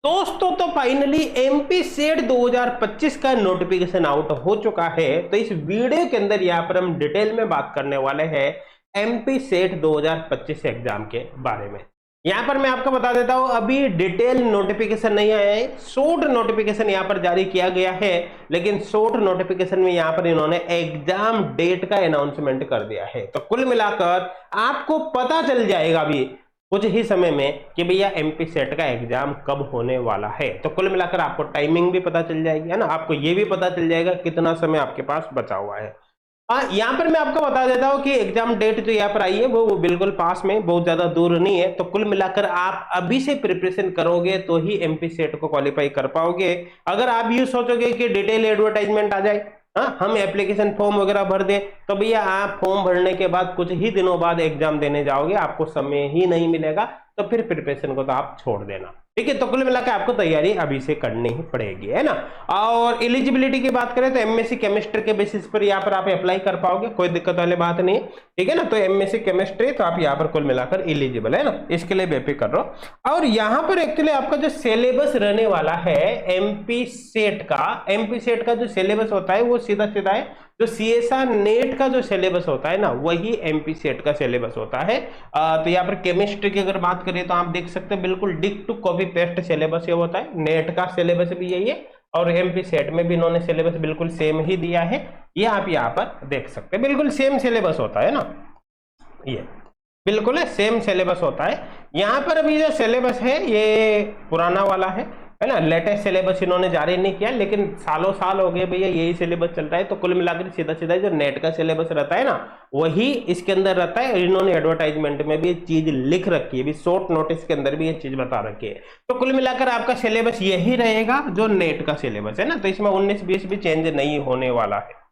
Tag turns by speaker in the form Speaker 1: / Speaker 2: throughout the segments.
Speaker 1: दोस्तों तो finally MP set 2025 का नोटिफिकेशन आउट हो चुका है। तो इस वीडियो के अंदर यहाँ पर हम डिटेल में बात करने वाले हैं एमपी सेट 2025 एग्जाम के बारे में। यहाँ पर मैं आपको बता देता हूँ, अभी डिटेल नोटिफिकेशन नहीं आया है, शॉर्ट नोटिफिकेशन यहाँ पर जारी किया गया है। लेकिन शॉर्ट नोटिफिकेशन में यहाँ पर इन्होंने एग्जाम डेट का अनाउंसमेंट कर दिया है। तो कुल मिलाकर आपको पता चल जाएगा अभी कुछ ही समय में कि भैया एमपी सेट का एग्जाम कब होने वाला है। तो कुल मिलाकर आपको टाइमिंग भी पता चल जाएगी, है ना। आपको ये भी पता चल जाएगा कितना समय आपके पास बचा हुआ है। यहाँ पर मैं आपको बता देता हूँ कि एग्जाम डेट जो यहाँ पर आई है वो बिल्कुल पास में, बहुत ज्यादा दूर नहीं है। तो कुल मिलाकर आप अभी से प्रिपरेशन करोगे तो ही एमपी सेट को क्वालिफाई कर पाओगे। अगर आप ये सोचोगे कि डिटेल एडवर्टाइजमेंट आ जाए, हम एप्लीकेशन फॉर्म वगैरह भर दे, तो भैया आप फॉर्म भरने के बाद कुछ ही दिनों बाद एग्जाम देने जाओगे, आपको समय ही नहीं मिलेगा। तो फिर प्रिपरेशन को तो आप छोड़ देना, ठीक है। तो कुल मिलाकर आपको तैयारी अभी से करनी ही पड़ेगी, है ना। और एलिजिबिलिटी की बात करें तो एमएससी केमिस्ट्री के बेसिस पर यहाँ पर आप अप्लाई कर पाओगे, कोई दिक्कत वाली बात नहीं है, ठीक है ना। तो एमएससी केमिस्ट्री तो आप यहाँ पर कुल मिलाकर एलिजिबल है ना, इसके लिए बेफिक्र रहो। और यहाँ पर एक्चुअली आपका जो सिलेबस रहने वाला है एमपी सेट का जो सिलेबस होता है वो सीधा सीधा है, जो सीएसआर नेट का जो सिलेबस होता है ना वही एमपी सेट का सिलेबस होता है। तो यहाँ पर केमिस्ट्री की अगर बात करें तो आप देख सकते हैं बिल्कुल डिक टू कॉपी पेस्ट सिलेबस ये होता है। नेट का सिलेबस भी यही है और एमपी सेट में भी इन्होंने सिलेबस बिल्कुल सेम ही दिया है। ये आप यहाँ पर देख सकते हैं बिल्कुल सेम सिलेबस होता है ना, ये बिल्कुल सेम सिलेबस होता है। यहाँ पर अभी जो सिलेबस है ये पुराना वाला है ना, लेटेस्ट सिलेबस इन्होंने जारी नहीं किया, लेकिन सालों साल हो गए भैया यही सिलेबस चल रहा है। तो कुल मिलाकर सीधा सीधा जो नेट का सिलेबस रहता है ना वही इसके अंदर रहता है। इन्होंने एडवर्टाइजमेंट में भी ये चीज लिख रखी है, भी शॉर्ट नोटिस के अंदर भी ये चीज बता रखी है। तो कुल मिलाकर आपका सिलेबस यही रहेगा जो नेट का सिलेबस है ना, तो इसमें 19-20 भी चेंज नहीं होने वाला है।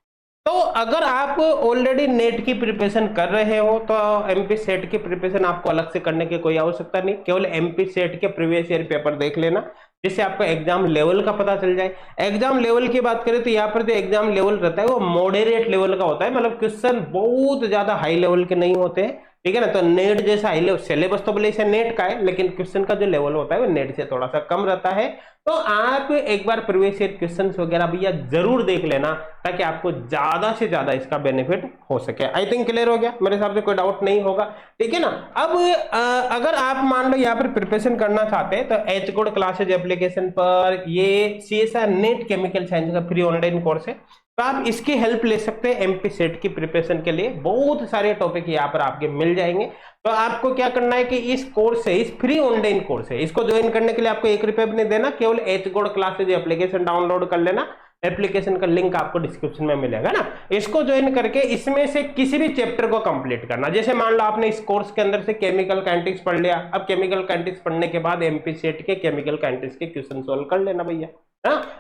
Speaker 1: तो अगर आप ऑलरेडी नेट की प्रिपरेशन कर रहे हो तो एमपी सेट की प्रिपरेशन आपको अलग से करने की कोई आवश्यकता नहीं, केवल एमपी सेट के प्रीवियस ईयर पेपर देख लेना, जिससे आपको एग्जाम लेवल का पता चल जाए। एग्जाम लेवल की बात करें तो यहाँ पर जो एग्जाम लेवल रहता है वो मॉडरेट लेवल का होता है, मतलब क्वेश्चन बहुत ज्यादा हाई लेवल के नहीं होते हैं, ठीक है ना। तो नेट जैसा हाई लेवल सिलेबस तो बोले इसे नेट का है, लेकिन क्वेश्चन का जो लेवल होता है वो नेट से थोड़ा सा कम रहता है। तो आप एक बार प्रीवियस ईयर क्वेश्चन वगैरह भैया जरूर देख लेना, ताकि आपको ज्यादा से ज्यादा इसका बेनिफिट हो सके। आई थिंक क्लियर हो गया, मेरे हिसाब से कोई डाउट नहीं होगा, ठीक है ना। अब अगर आप मान लो यहाँ पर प्रिपरेशन करना चाहते हैं तो एच कोड क्लासेज एप्लीकेशन पर ये सीएसआर नेट केमिकल साइंस का फ्री ऑनलाइन कोर्स है, तो आप इसकी हेल्प ले सकते हैं एमपी सेट की प्रिपरेशन के लिए। बहुत सारे टॉपिक यहाँ पर आपके मिल जाएंगे। तो आपको क्या करना है कि इस कोर्स है, इस फ्री ऑनलाइन कोर्स है, इसको ज्वाइन करने के लिए आपको 1 रुपया भी नहीं देना, केवल H code classes application download कर लेना। एप्लीकेशन का लिंक आपको डिस्क्रिप्शन में मिलेगा ना, इसको ज्वाइन करके इसमें से किसी भी चैप्टर को कंप्लीट करना। जैसे मान लो आपने इस कोर्स के अंदर से केमिकल काइनेटिक्स पढ़ लिया, अब केमिकल काइनेटिक्स पढ़ने के बाद एमपी सेट के केमिकल काइनेटिक्स के क्वेश्चन सोल्व कर लेना भैया।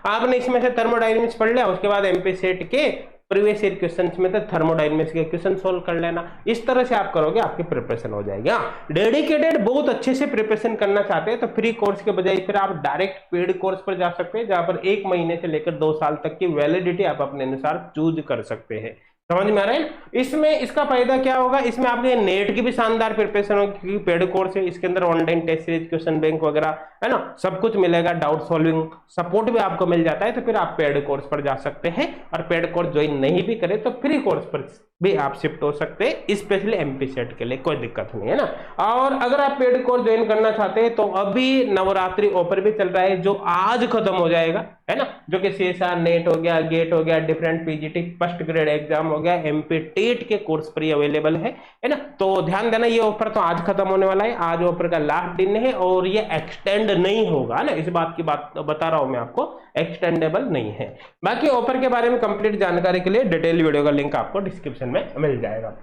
Speaker 1: आपने इसमें से थर्मोडायनेमिक्स पढ़ लिया, उसके बाद एमपी सेट के प्रीवियस ईयर क्वेश्चंस में तो थर्मोडायनेमिक्स के क्वेश्चन सोल्व कर लेना। इस तरह से आप करोगे आपकी प्रिपरेशन हो जाएगी। डेडिकेटेड बहुत अच्छे से प्रिपरेशन करना चाहते हैं तो फ्री कोर्स के बजाय फिर आप डायरेक्ट पेड कोर्स पर जा सकते हैं, जहां पर 1 महीने से लेकर 2 साल तक की वैलिडिटी आप अपने अनुसार चूज कर सकते हैं। समझ में आ रहा है। इसमें इसका फायदा क्या होगा, इसमें आपके नेट की भी शानदार प्रिपरेशन होगी क्योंकि पेड कोर्स है, इसके अंदर online test series, question bank वगैरह है ना, सब कुछ मिलेगा। डाउट सॉल्विंग सपोर्ट भी आपको मिल जाता है। तो फिर आप पेड कोर्स पर जा सकते हैं, और पेड कोर्स ज्वाइन नहीं भी करें तो फ्री कोर्स पर भी आप शिफ्ट हो सकते हैं, स्पेशली एमपी सेट के लिए कोई दिक्कत नहीं है ना। और अगर आप पेड कोर्स ज्वाइन करना चाहते हैं तो अभी नवरात्रि ऑफर भी चल रहा है जो आज खत्म हो जाएगा, है ना, जो कि सीएसआर नेट हो गया, गेट हो गया, different PGT first grade exam हो गया, एमपी टेट के कोर्स पर अवेलेबल है ना। तो ध्यान देना ये ऑफर तो आज खत्म होने वाला है, आज ऑफर का लास्ट दिन है और ये एक्सटेंड नहीं होगा ना, इस बात की बात बता रहा हूं मैं आपको, एक्सटेंडेबल नहीं है। बाकी ऑफर के बारे में कंप्लीट जानकारी के लिए डिटेल वीडियो का लिंक आपको डिस्क्रिप्शन में मिल जाएगा।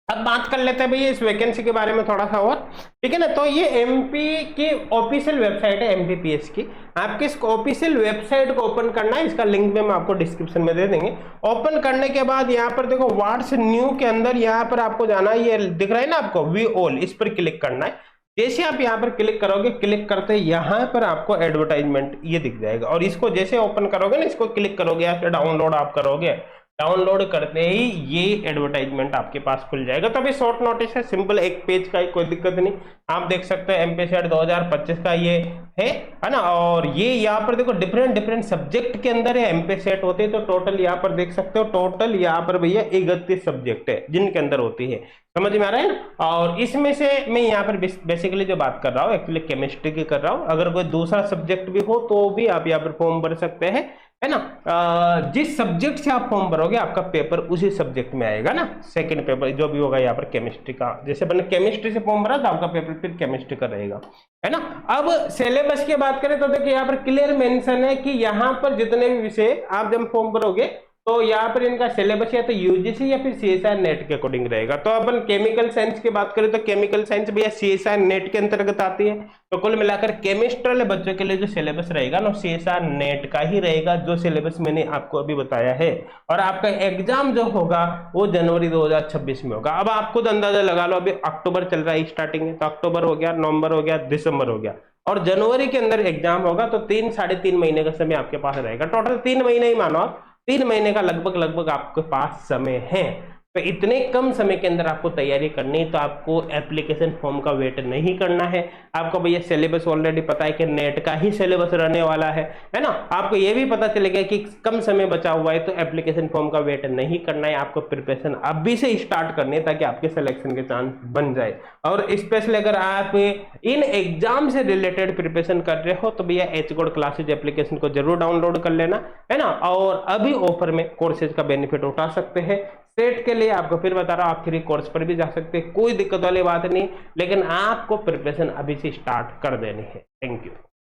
Speaker 1: अब बात कर लेते हैं भैया इस वैकेंसी के बारे में थोड़ा सा और, ठीक है ना। तो ये एमपी की ऑफिशियल वेबसाइट है एमपीपीएस की, आपके इस ऑफिशियल वेबसाइट को ओपन करना है, इसका लिंक में मैं आपको डिस्क्रिप्शन में दे देंगे। ओपन करने के बाद यहाँ पर देखो व्हाट्स न्यू के अंदर यहाँ पर आपको जाना है, ये दिख रहा है ना आपको वी ऑल, इस पर क्लिक करना है। जैसे आप यहाँ पर क्लिक करोगे, क्लिक करते यहाँ पर आपको एडवर्टाइजमेंट ये दिख जाएगा, और इसको जैसे ओपन करोगे ना, इसको क्लिक करोगे या फिर डाउनलोड आप करोगे, डाउनलोड करते ही ये एडवर्टाइजमेंट आपके पास खुल जाएगा। तो अभी शॉर्ट नोटिस है, सिंपल एक पेज का, कोई दिक्कत नहीं। आप देख सकते हैं एमपी सेट 2025 का ये है ना। और ये यहाँ पर देखो डिफरेंट डिफरेंट सब्जेक्ट के अंदर एमपी सेट होते हैं। तो टोटल यहाँ पर देख सकते हो, टोटल यहाँ पर भैया 31 सब्जेक्ट है जिनके अंदर होती है। समझ में आ रहा है ना। और इसमें से मैं यहाँ पर बेसिकली जो बात कर रहा हूँ एक्चुअली केमिस्ट्री की कर रहा हूँ। अगर कोई दूसरा सब्जेक्ट भी हो तो भी आप यहाँ पर फॉर्म भर सकते हैं, है ना। जिस सब्जेक्ट से आप फॉर्म भरोगे आपका पेपर उसी सब्जेक्ट में आएगा ना। सेकंड पेपर जो भी होगा यहाँ पर केमिस्ट्री का, जैसे मैंने केमिस्ट्री से फॉर्म भरा तो आपका पेपर फिर केमिस्ट्री का रहेगा, है ना। अब सिलेबस की बात करें तो देखिए यहाँ पर क्लियर मेंशन है कि यहाँ पर जितने भी विषय आप जब फॉर्म भरोगे तो यहाँ पर इनका सिलेबस या तो यूजीसी या फिर सीएसआई नेट के अकॉर्डिंग रहेगा। तो अपन केमिकल साइंस की बात करें तो केमिकल साइंस भैया सीएसआई नेट के अंतर्गत आती है। तो कुल मिलाकर केमिस्ट्री वाले बच्चों के लिए जो सिलेबस रहेगा ना सीएसआई नेट का ही रहेगा, जो सिलेबस मैंने आपको अभी बताया है। और आपका एग्जाम जो होगा वो जनवरी 2026 में होगा। अब आप खुद अंदाजा लगा लो, अभी अक्टूबर चल रहा है स्टार्टिंग है, तो अक्टूबर हो गया, नवंबर हो गया, दिसंबर हो गया, और जनवरी के अंदर एग्जाम होगा। तो 3-3.5 महीने का समय आपके पास रहेगा। टोटल 3 महीने ही मानो आप, 3 महीने का लगभग आपके पास समय है। तो इतने कम समय के अंदर आपको तैयारी करनी है, तो आपको एप्लीकेशन फॉर्म का वेट नहीं करना है। आपको भैया सिलेबस ऑलरेडी पता है कि नेट का ही सिलेबस रहने वाला है ना। आपको ये भी पता चलेगा कि कम समय बचा हुआ है, तो एप्लीकेशन फॉर्म का वेट नहीं करना है। आपको प्रिपरेशन अभी से स्टार्ट करनी है ताकि आपके सिलेक्शन के चांस बन जाए। और स्पेशली अगर आप इन एग्जाम से रिलेटेड प्रिपरेशन कर रहे हो तो भैया एच गोल्ड क्लासेज एप्लीकेशन को जरूर डाउनलोड कर लेना, है ना। और अभी ऑफर में कोर्सेज का बेनिफिट उठा सकते हैं। सेट के लिए आपको फिर बता रहा हूं, आप फ्री कोर्स पर भी जा सकते हैं, कोई दिक्कत वाली बात नहीं, लेकिन आपको प्रिपरेशन अभी से स्टार्ट कर देनी है। Thank you.